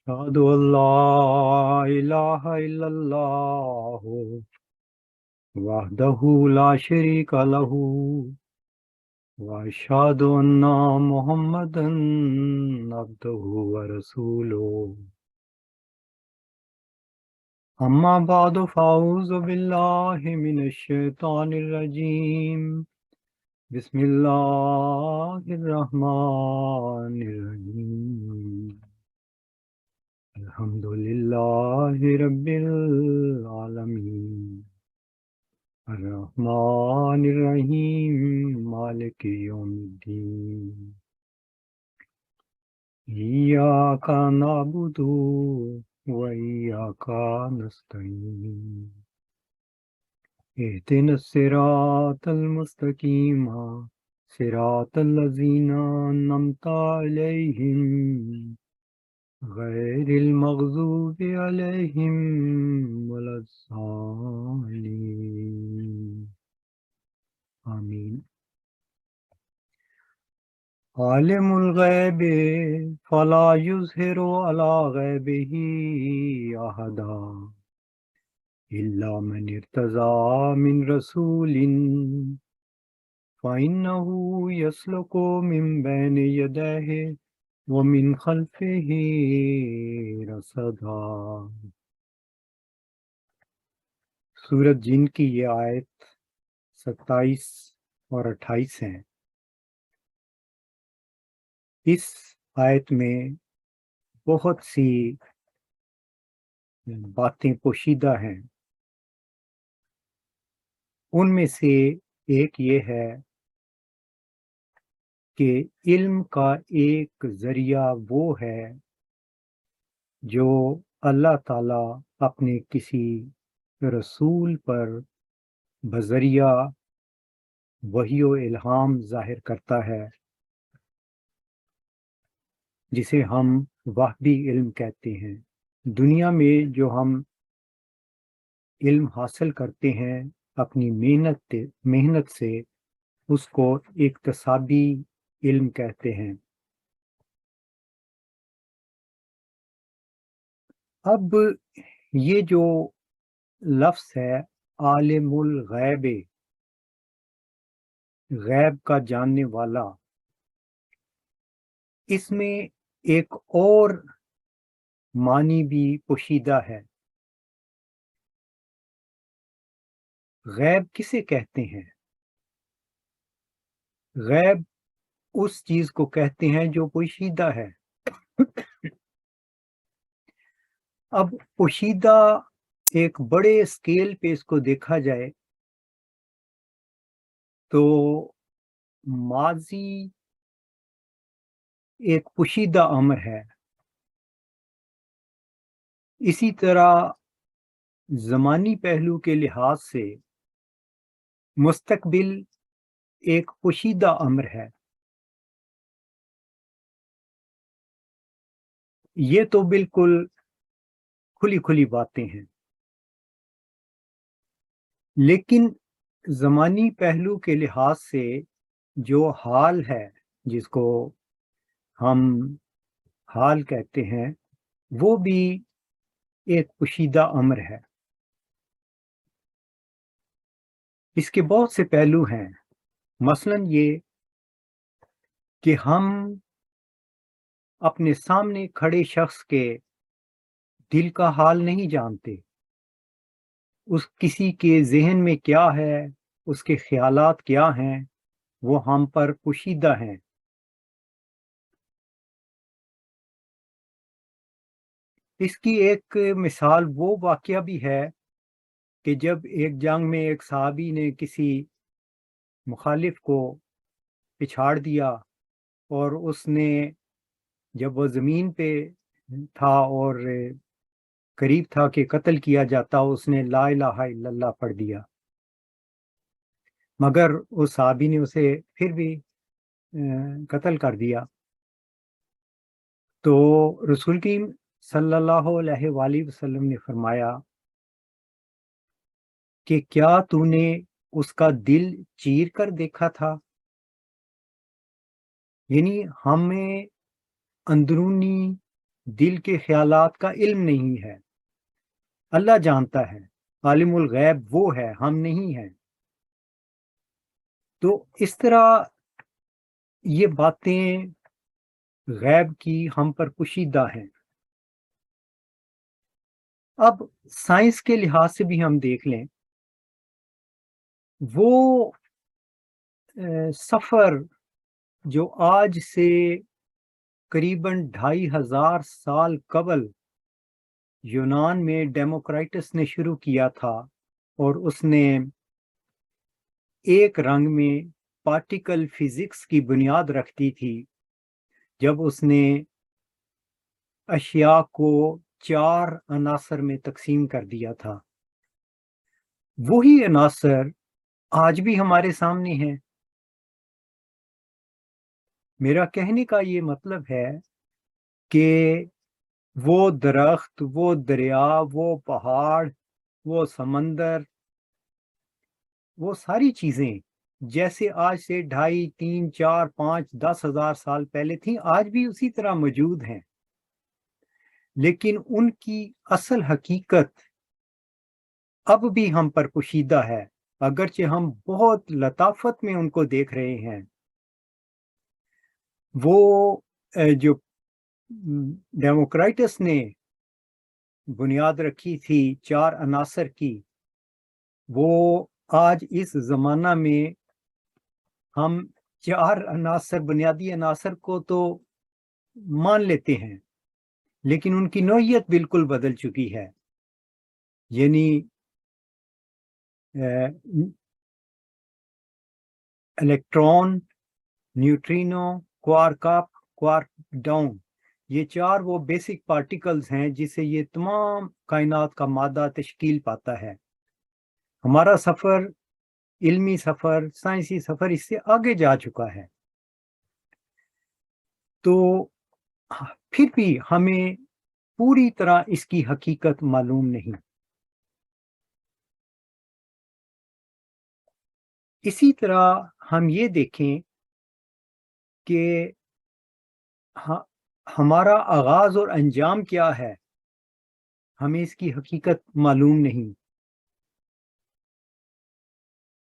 أشهد أن لا إله إلا الله وحده لا شريك له وأشهد أن محمدا عبده ورسوله أما بعد فأعوذ بالله من الشيطان الرجيم بسم الله الرحمن الرحيم الحمد لله رب العالمين الرحمن الرحيم مالك يوم الدين إياك نعبد وإياك نستعين اهدنا الصراط المستقيم صراط الذين أنعمت عليهم غير المغضوب عليهم ولا الضالين آمين عالم الغیب فلا یظہر علی غیبہ احدا الا من ارتضی من رسول فإنه يسلك من بين يديه ومن خلفه رصدا۔ سورۃ جن کی یہ آیت 27 اور 28 ہیں۔ اس آیت میں بہت سی باتیں پوشیدہ ہیں۔ ان میں سے ایک یہ ہے کہ علم کا ایک ذریعہ وہ ہے جو اللہ تعالیٰ اپنے کسی رسول پر بذریعہ وحی و الہام ظاہر کرتا ہے، جسے ہم وحی علم کہتے ہیں۔ دنیا میں جو ہم علم حاصل کرتے ہیں اپنی محنت سے، اس کو اکتسابی علم کہتے ہیں۔ اب یہ جو لفظ ہے عالم الغیب، غیب کا جاننے والا، اس میں ایک اور معنی بھی پوشیدہ ہے۔ غیب کسے کہتے ہیں؟ غیب اس چیز کو کہتے ہیں جو پوشیدہ ہے۔ اب پوشیدہ ایک بڑے اسکیل پہ اس کو دیکھا جائے تو ماضی ایک پوشیدہ امر ہے، اسی طرح زمانی پہلو کے لحاظ سے مستقبل ایک پوشیدہ امر ہے۔ یہ تو بالکل کھلی کھلی باتیں ہیں، لیکن زمانی پہلو کے لحاظ سے جو حال ہے، جس کو ہم حال کہتے ہیں، وہ بھی ایک پوشیدہ امر ہے۔ اس کے بہت سے پہلو ہیں، مثلاً یہ کہ ہم اپنے سامنے کھڑے شخص کے دل کا حال نہیں جانتے، اس کسی کے ذہن میں کیا ہے، اس کے خیالات کیا ہیں، وہ ہم پر پوشیدہ ہیں۔ اس کی ایک مثال وہ واقعہ بھی ہے کہ جب ایک جنگ میں ایک صحابی نے کسی مخالف کو پچھاڑ دیا، اور اس نے جب وہ زمین پہ تھا اور قریب تھا کہ قتل کیا جاتا، اس نے لا الہ الا اللہ پڑھ دیا، مگر اس صحابی نے اسے پھر بھی قتل کر دیا۔ تو رسول کریم صلی اللہ علیہ وآلہ وسلم نے فرمایا کہ کیا تو نے اس کا دل چیر کر دیکھا تھا؟ یعنی ہمیں اندرونی دل کے خیالات کا علم نہیں ہے۔ اللہ جانتا ہے، عالم الغیب وہ ہے، ہم نہیں ہیں۔ تو اس طرح یہ باتیں غیب کی ہم پر پوشیدہ ہیں۔ اب سائنس کے لحاظ سے بھی ہم دیکھ لیں، وہ سفر جو آج سے قریباً 2500 سال قبل یونان میں ڈیموکرائٹس نے شروع کیا تھا، اور اس نے ایک رنگ میں پارٹیکل فزکس کی بنیاد رکھ دی تھی، جب اس نے اشیاء کو 4 عناصر میں تقسیم کر دیا تھا۔ وہی عناصر آج بھی ہمارے سامنے ہیں۔ میرا کہنے کا یہ مطلب ہے کہ وہ درخت، وہ دریا، وہ پہاڑ، وہ سمندر، وہ ساری چیزیں جیسے آج سے 2.5، 3، 4، 5، 10,000 سال پہلے تھیں، آج بھی اسی طرح موجود ہیں، لیکن ان کی اصل حقیقت اب بھی ہم پر پوشیدہ ہے، اگرچہ ہم بہت لطافت میں ان کو دیکھ رہے ہیں۔ وہ جو ڈیموکرائٹس نے بنیاد رکھی تھی 4 عناصر کی، وہ آج اس زمانہ میں ہم 4 عناصر، بنیادی عناصر کو تو مان لیتے ہیں، لیکن ان کی نوعیت بالکل بدل چکی ہے۔ یعنی الیکٹرون، نیوٹرینو، کوارک اپ، کوارک ڈاؤن، یہ 4 وہ بیسک پارٹیکلز ہیں جس سے یہ تمام کائنات کا مادہ تشکیل پاتا ہے۔ ہمارا سفر، علمی سفر، سائنسی سفر اس سے آگے جا چکا ہے، تو پھر بھی ہمیں پوری طرح اس کی حقیقت معلوم نہیں۔ اسی طرح ہم یہ دیکھیں کہ ہمارا آغاز اور انجام کیا ہے، ہمیں اس کی حقیقت معلوم نہیں۔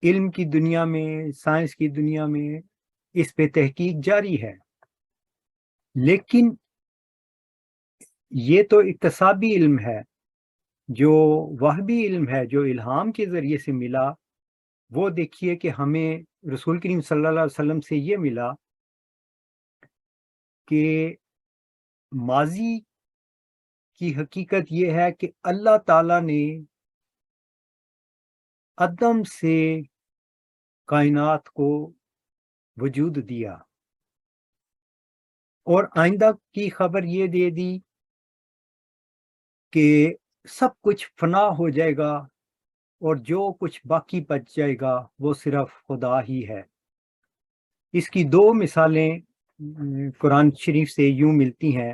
علم کی دنیا میں، سائنس کی دنیا میں اس پہ تحقیق جاری ہے، لیکن یہ تو اکتسابی علم ہے، جو وہبی علم ہے، جو الہام کے ذریعے سے ملا، وہ دیکھیے کہ ہمیں رسول کریم صلی اللہ علیہ وسلم سے یہ ملا کہ ماضی کی حقیقت یہ ہے کہ اللہ تعالیٰ نے عدم سے کائنات کو وجود دیا، اور آئندہ کی خبر یہ دے دی کہ سب کچھ فنا ہو جائے گا، اور جو کچھ باقی بچ جائے گا وہ صرف خدا ہی ہے۔ اس کی 2 مثالیں قرآن شریف سے یوں ملتی ہیں،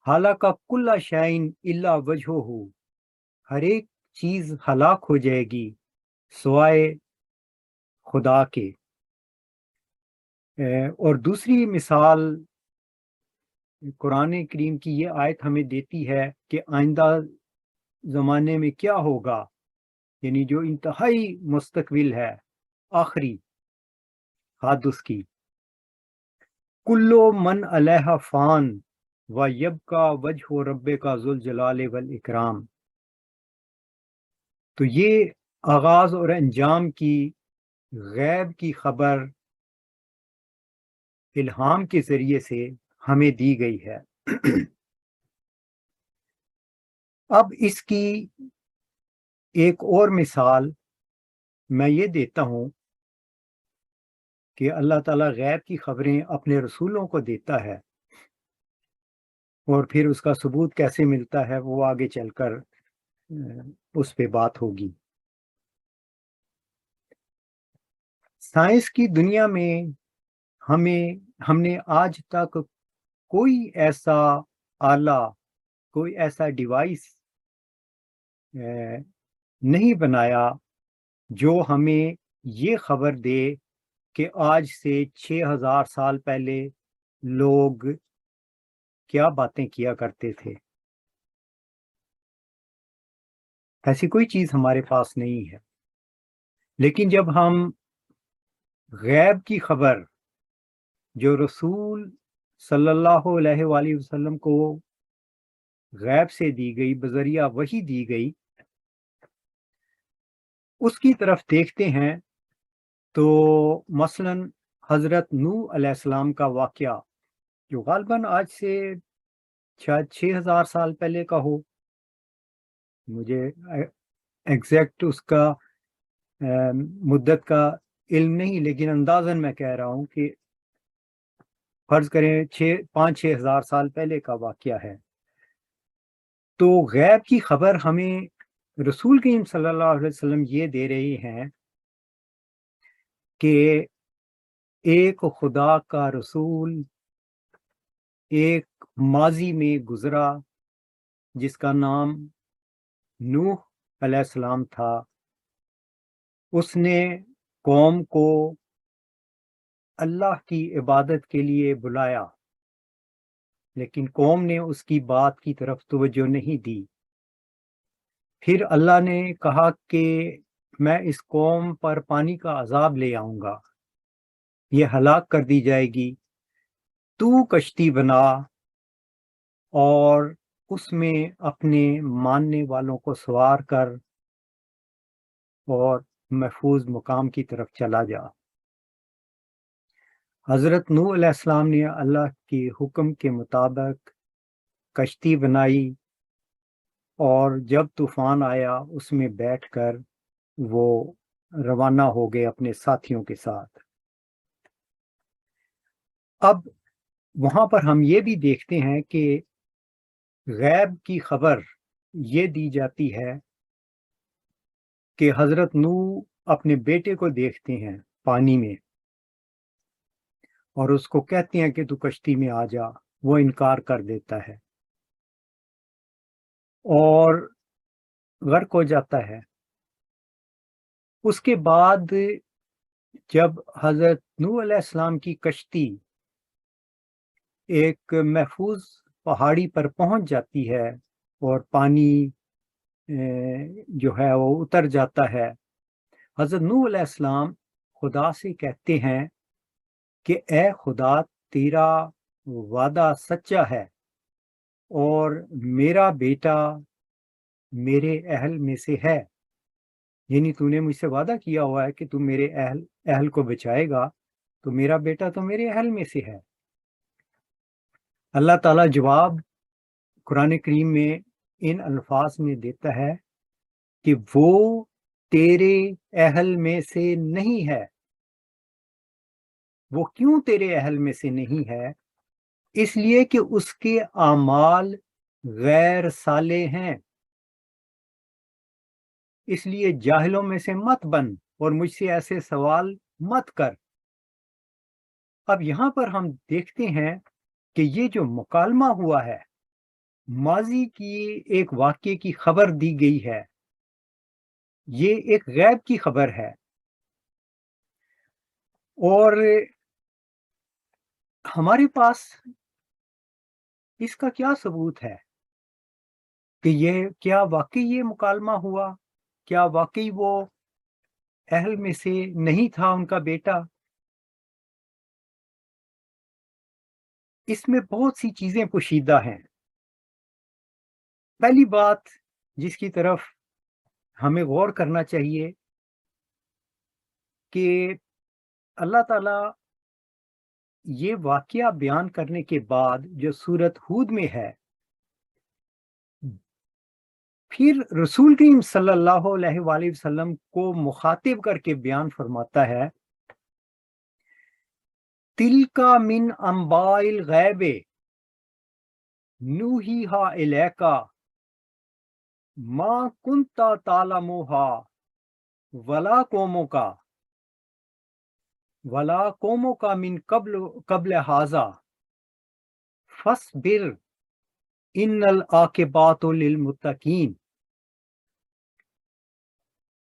حالانکہ کل شعین الا وجہہ، ہر ایک چیز ہلاک ہو جائے گی سوائے خدا کے۔ اور دوسری مثال قرآن کریم کی یہ آیت ہمیں دیتی ہے کہ آئندہ زمانے میں کیا ہوگا، یعنی جو انتہائی مستقبل ہے، آخری حادث کی۔ کلو من علیہ فان و یبقا وجہ ربک ذو الجلال والاکرام۔ تو یہ آغاز اور انجام کی غیب کی خبر الہام کے ذریعے سے ہمیں دی گئی ہے۔ اب اس کی ایک اور مثال میں یہ دیتا ہوں کہ اللہ تعالیٰ غیب کی خبریں اپنے رسولوں کو دیتا ہے، اور پھر اس کا ثبوت کیسے ملتا ہے وہ آگے چل کر اس پہ بات ہوگی۔ سائنس کی دنیا میں ہم نے آج تک کوئی ایسا آلہ، کوئی ایسا ڈیوائس نہیں بنایا جو ہمیں یہ خبر دے کہ آج سے 6,000 سال پہلے لوگ کیا باتیں کیا کرتے تھے، ایسی کوئی چیز ہمارے پاس نہیں ہے۔ لیکن جب ہم غیب کی خبر جو رسول صلی اللہ علیہ وآلہ وسلم کو غیب سے دی گئی، بذریعہ وحی دی گئی، اس کی طرف دیکھتے ہیں تو مثلا حضرت نوح علیہ السلام کا واقعہ جو غالباً آج سے شاید 6000 سال پہلے کا ہو، مجھے ایگزیکٹ اس کا مدت کا علم نہیں، لیکن اندازاً میں کہہ رہا ہوں کہ فرض کریں 5-6 ہزار سال پہلے کا واقعہ ہے۔ تو غیب کی خبر ہمیں رسول کریم صلی اللہ علیہ وسلم یہ دے رہے ہیں کہ ایک خدا کا رسول ایک ماضی میں گزرا جس کا نام نوح علیہ السلام تھا، اس نے قوم کو اللہ کی عبادت کے لیے بلایا، لیکن قوم نے اس کی بات کی طرف توجہ نہیں دی۔ پھر اللہ نے کہا کہ میں اس قوم پر پانی کا عذاب لے آؤں گا، یہ ہلاک کر دی جائے گی، تو کشتی بنا اور اس میں اپنے ماننے والوں کو سوار کر اور محفوظ مقام کی طرف چلا جا۔ حضرت نوح علیہ السلام نے اللہ کے حکم کے مطابق کشتی بنائی، اور جب طوفان آیا اس میں بیٹھ کر وہ روانہ ہو گئے اپنے ساتھیوں کے ساتھ۔ اب وہاں پر ہم یہ بھی دیکھتے ہیں کہ غیب کی خبر یہ دی جاتی ہے کہ حضرت نوح اپنے بیٹے کو دیکھتے ہیں پانی میں اور اس کو کہتے ہیں کہ تو کشتی میں آ جا، وہ انکار کر دیتا ہے اور غرق ہو جاتا ہے۔ اس کے بعد جب حضرت نوح علیہ السلام کی کشتی ایک محفوظ پہاڑی پر پہنچ جاتی ہے اور پانی جو ہے وہ اتر جاتا ہے، حضرت نوح علیہ السلام خدا سے کہتے ہیں کہ اے خدا، تیرا وعدہ سچا ہے اور میرا بیٹا میرے اہل میں سے ہے، یعنی تو نے مجھ سے وعدہ کیا ہوا ہے کہ تو میرے اہل کو بچائے گا، تو میرا بیٹا تو میرے اہل میں سے ہے۔ اللہ تعالیٰ جواب قرآن کریم میں ان الفاظ میں دیتا ہے کہ وہ تیرے اہل میں سے نہیں ہے۔ وہ کیوں تیرے اہل میں سے نہیں ہے؟ اس لیے کہ اس کے اعمال غیر صالح ہیں۔ اس لیے جاہلوں میں سے مت بن اور مجھ سے ایسے سوال مت کر۔ اب یہاں پر ہم دیکھتے ہیں کہ یہ جو مکالمہ ہوا ہے، ماضی کی ایک واقعے کی خبر دی گئی ہے، یہ ایک غیب کی خبر ہے، اور ہمارے پاس اس کا کیا ثبوت ہے کہ یہ کیا واقعی یہ مکالمہ ہوا؟ کیا واقعی وہ اہل میں سے نہیں تھا ان کا بیٹا؟ اس میں بہت سی چیزیں پوشیدہ ہیں۔ پہلی بات جس کی طرف ہمیں غور کرنا چاہیے کہ اللہ تعالیٰ یہ واقعہ بیان کرنے کے بعد جو سورت ہود میں ہے، پھر رسول کریم صلی اللہ علیہ وآلہ وسلم کو مخاطب کر کے بیان فرماتا ہے، تِلْکَ مِنْ أَنْبَاءِ الْغَیبِ نُوحِیہا إِلَیکَ مَا کُنْتَ تَعْلَمُہَا وَلَا قَوْمُکَ مِنْ قَبْلِ ہَذَا فَاصْبِرْ إِنَّ الْعَاقِبَةَ لِلْمُتَّقِینَ۔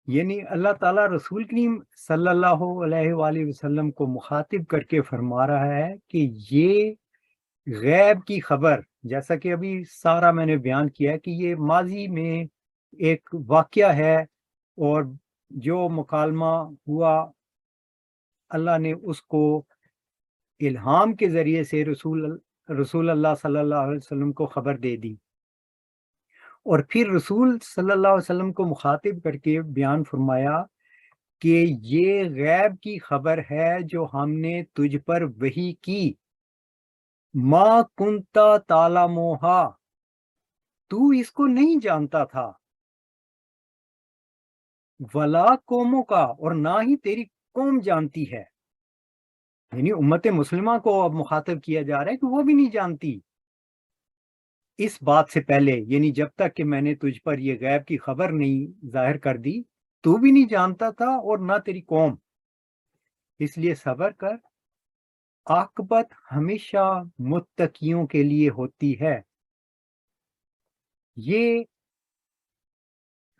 یعنی اللہ تعالیٰ رسول کریم صلی اللہ علیہ وآلہ وسلم کو مخاطب کر کے فرما رہا ہے کہ یہ غیب کی خبر جیسا کہ ابھی سارا میں نے بیان کیا ہے کہ یہ ماضی میں ایک واقعہ ہے، اور جو مکالمہ ہوا اللہ نے اس کو الہام کے ذریعے سے رسول اللہ صلی اللہ علیہ وسلم کو خبر دے دی، اور پھر رسول صلی اللہ علیہ وسلم کو مخاطب کر کے بیان فرمایا کہ یہ غیب کی خبر ہے جو ہم نے تجھ پر وحی کی، ما کنتا تعلمھا، تو اس کو نہیں جانتا تھا، ولا قوموں کا، اور نہ ہی تیری قوم جانتی ہے، یعنی امت مسلمہ کو اب مخاطب کیا جا رہا ہے کہ وہ بھی نہیں جانتی اس بات سے پہلے، یعنی جب تک کہ میں نے تجھ پر یہ غیب کی خبر نہیں ظاہر کر دی تو بھی نہیں جانتا تھا، اور نہ تیری قوم، اس لیے صبر کر، عاقبت ہمیشہ متقیوں کے لیے ہوتی ہے۔ یہ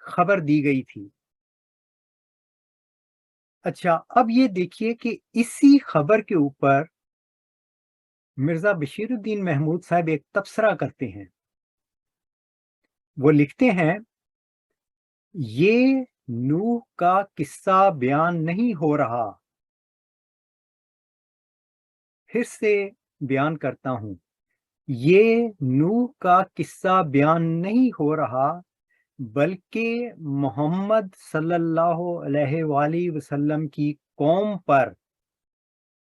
خبر دی گئی تھی۔ اچھا، اب یہ دیکھیے کہ اسی خبر کے اوپر مرزا بشیر الدین محمود صاحب ایک تبصرہ کرتے ہیں۔ وہ لکھتے ہیں، یہ نوح کا قصہ بیان نہیں ہو رہا، پھر سے بیان کرتا ہوں، یہ نوح کا قصہ بیان نہیں ہو رہا، بلکہ محمد صلی اللہ علیہ وآلہ وسلم کی قوم پر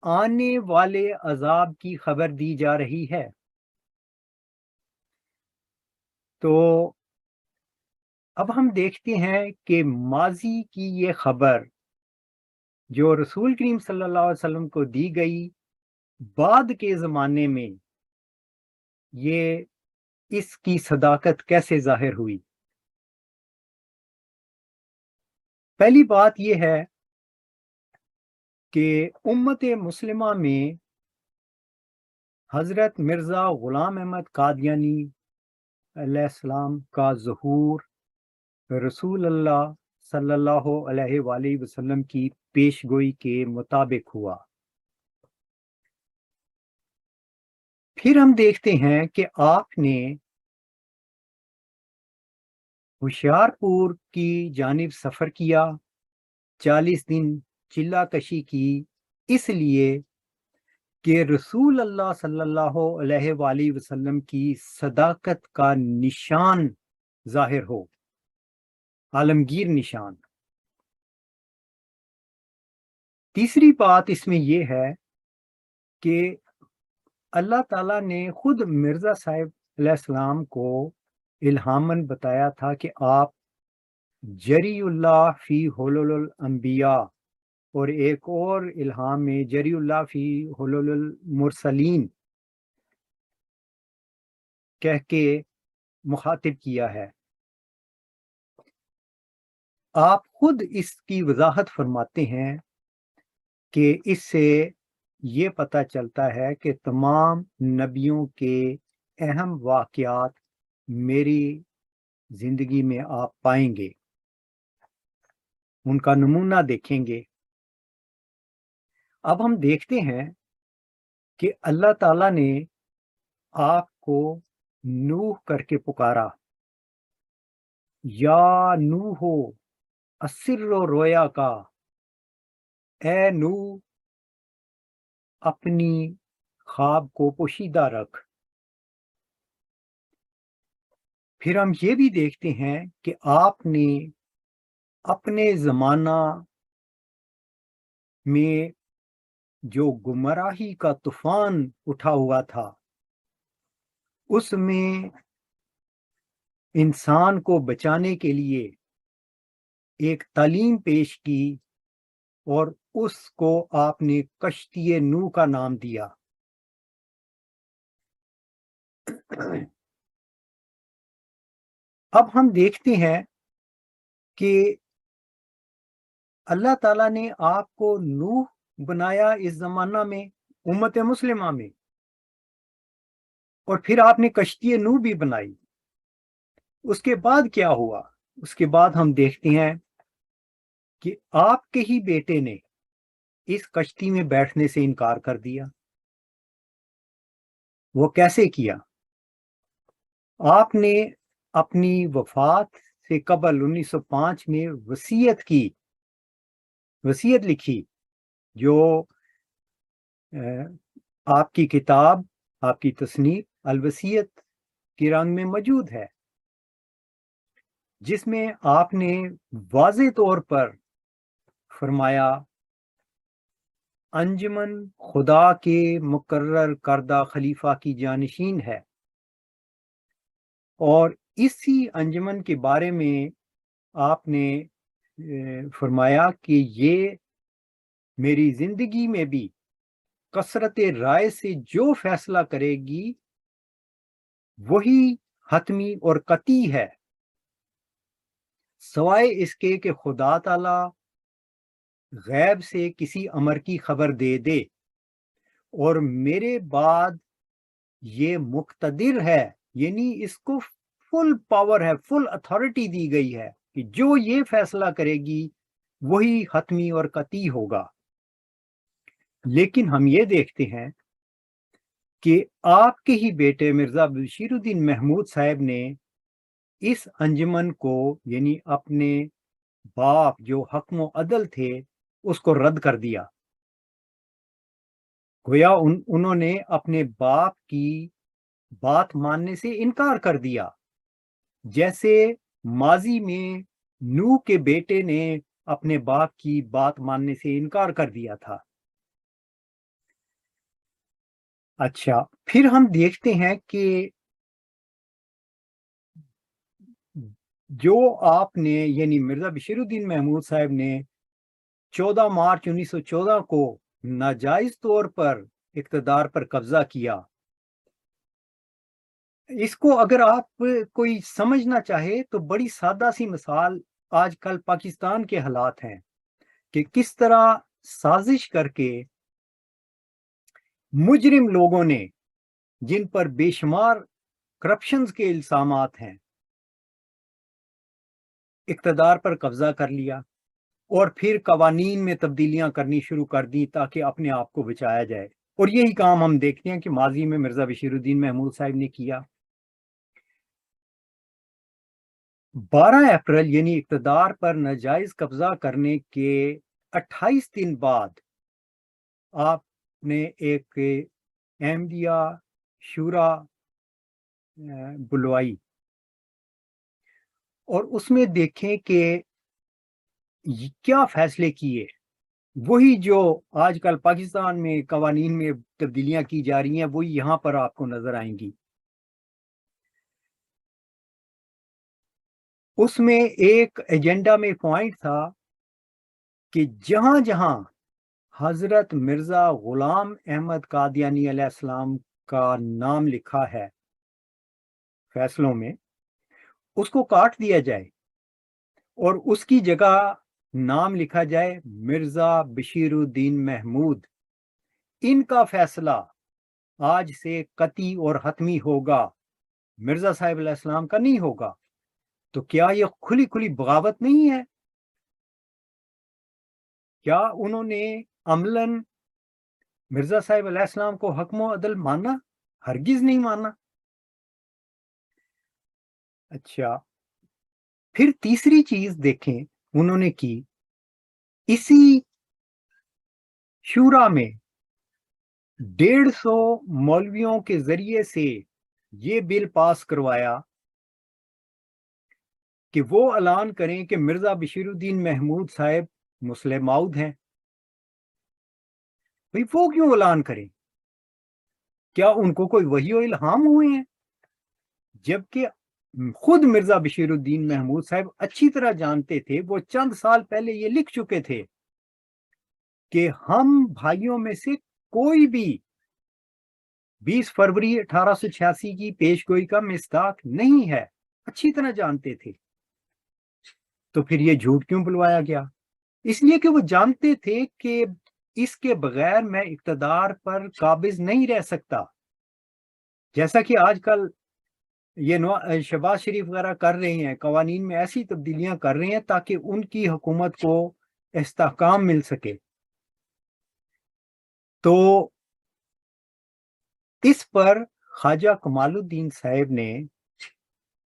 آنے والے عذاب کی خبر دی جا رہی ہے۔ تو اب ہم دیکھتے ہیں کہ ماضی کی یہ خبر جو رسول کریم صلی اللہ علیہ وسلم کو دی گئی، بعد کے زمانے میں یہ اس کی صداقت کیسے ظاہر ہوئی۔ پہلی بات یہ ہے کہ امت مسلمہ میں حضرت مرزا غلام احمد قادیانی علیہ السلام کا ظہور رسول اللہ صلی اللہ علیہ وآلہ وسلم کی پیش گوئی کے مطابق ہوا۔ پھر ہم دیکھتے ہیں کہ آپ نے ہوشیارپور کی جانب سفر کیا، 40 دن چلہ کشی کی، اس لیے کہ رسول اللہ صلی اللہ علیہ وآلہ وسلم کی صداقت کا نشان ظاہر ہو، عالمگیر نشان۔ تیسری بات اس میں یہ ہے کہ اللہ تعالیٰ نے خود مرزا صاحب علیہ السلام کو الہاماً بتایا تھا کہ آپ جری اللہ فی حلول الانبیاء، اور ایک اور الہام میں جری اللہ فی حلول المرسلین کہہ کے مخاطب کیا ہے۔ آپ خود اس کی وضاحت فرماتے ہیں کہ اس سے یہ پتہ چلتا ہے کہ تمام نبیوں کے اہم واقعات میری زندگی میں آپ پائیں گے، ان کا نمونہ دیکھیں گے۔ اب ہم دیکھتے ہیں کہ اللہ تعالیٰ نے آپ کو نوح کر کے پکارا، یا نوح ہو اسر و رویا کا، اے نوح اپنی خواب کو پوشیدہ رکھ۔ پھر ہم یہ بھی دیکھتے ہیں کہ آپ نے اپنے زمانہ میں جو گمراہی کا طوفان اٹھا ہوا تھا، اس میں انسان کو بچانے کے لیے ایک تعلیم پیش کی، اور اس کو آپ نے کشتی نوح کا نام دیا۔ اب ہم دیکھتے ہیں کہ اللہ تعالیٰ نے آپ کو نوح بنایا اس زمانہ میں، امت مسلمہ میں، اور پھر آپ نے کشتی نوح بھی بنائی۔ اس کے بعد کیا ہوا؟ اس کے بعد ہم دیکھتے ہیں کہ آپ کے ہی بیٹے نے اس کشتی میں بیٹھنے سے انکار کر دیا۔ وہ کیسے کیا؟ آپ نے اپنی وفات سے قبل 1905 میں وصیت لکھی جو آپ کی کتاب، آپ کی تصنیف الوصیت کی رنگ میں موجود ہے، جس میں آپ نے واضح طور پر فرمایا انجمن خدا کے مقرر کردہ خلیفہ کی جانشین ہے، اور اسی انجمن کے بارے میں آپ نے فرمایا کہ یہ میری زندگی میں بھی کثرت رائے سے جو فیصلہ کرے گی وہی حتمی اور قطعی ہے، سوائے اس کے کہ خدا تعالی غیب سے کسی امر کی خبر دے دے، اور میرے بعد یہ مقتدر ہے، یعنی اس کو فل پاور ہے، فل اتھارٹی دی گئی ہے کہ جو یہ فیصلہ کرے گی وہی حتمی اور قطعی ہوگا۔ لیکن ہم یہ دیکھتے ہیں کہ آپ کے ہی بیٹے مرزا بشیر الدین محمود صاحب نے اس انجمن کو، یعنی اپنے باپ جو حکم و عدل تھے، اس کو رد کر دیا۔ گویا انہوں نے اپنے باپ کی بات ماننے سے انکار کر دیا، جیسے ماضی میں نوح کے بیٹے نے اپنے باپ کی بات ماننے سے انکار کر دیا تھا۔ اچھا، پھر ہم دیکھتے ہیں کہ جو آپ نے، یعنی مرزا بشیر الدین محمود صاحب نے 14 مارچ 1914 کو ناجائز طور پر اقتدار پر قبضہ کیا، اس کو اگر آپ کوئی سمجھنا چاہے تو بڑی سادہ سی مثال آج کل پاکستان کے حالات ہیں کہ کس طرح سازش کر کے مجرم لوگوں نے، جن پر بے شمار کرپشنز کے الزامات ہیں، اقتدار پر قبضہ کر لیا اور پھر قوانین میں تبدیلیاں کرنی شروع کر دی تاکہ اپنے آپ کو بچایا جائے۔ اور یہی کام ہم دیکھتے ہیں کہ ماضی میں مرزا بشیر الدین محمود صاحب نے کیا۔ 12 اپریل یعنی اقتدار پر ناجائز قبضہ کرنے کے 28 دن بعد آپ نے ایک احمدیہ شورا بلوائی، اور اس میں دیکھیں کہ کیا فیصلے کیے، وہی جو آج کل پاکستان میں قوانین میں تبدیلیاں کی جا رہی ہیں وہی یہاں پر آپ کو نظر آئیں گی۔ اس میں ایک ایجنڈا میں پوائنٹ تھا کہ جہاں جہاں حضرت مرزا غلام احمد قادیانی علیہ السلام کا نام لکھا ہے فیصلوں میں، اس کو کاٹ دیا جائے اور اس کی جگہ نام لکھا جائے مرزا بشیر الدین محمود، ان کا فیصلہ آج سے قطعی اور حتمی ہوگا، مرزا صاحب علیہ السلام کا نہیں ہوگا۔ تو کیا یہ کھلی کھلی بغاوت نہیں ہے؟ کیا انہوں نے عملاً مرزا صاحب علیہ السلام کو حکم و عدل مانا؟ ہرگز نہیں مانا۔ اچھا، پھر تیسری چیز دیکھیں انہوں نے کی، اسی شورا میں 150 مولویوں کے ذریعے سے یہ بل پاس کروایا کہ وہ اعلان کریں کہ مرزا بشیر الدین محمود صاحب مسلم ماؤد ہیں۔ بھئی وہ کیوں اعلان کریں؟ کیا ان کو کوئی وحی و الہام ہوئے ہیں؟ جبکہ خود مرزا بشیر الدین محمود صاحب اچھی طرح جانتے تھے، وہ چند سال پہلے یہ لکھ چکے تھے کہ ہم بھائیوں میں سے کوئی بھی 20 فروری 1886 کی پیش گوئی کا مصداق نہیں ہے، اچھی طرح جانتے تھے۔ تو پھر یہ جھوٹ کیوں بلوایا گیا؟ اس لیے کہ وہ جانتے تھے کہ اس کے بغیر میں اقتدار پر قابض نہیں رہ سکتا، جیسا کہ آج کل یہ شہباز شریف وغیرہ کر رہے ہیں، قوانین میں ایسی تبدیلیاں کر رہے ہیں تاکہ ان کی حکومت کو استحکام مل سکے۔ تو اس پر خواجہ کمال الدین صاحب نے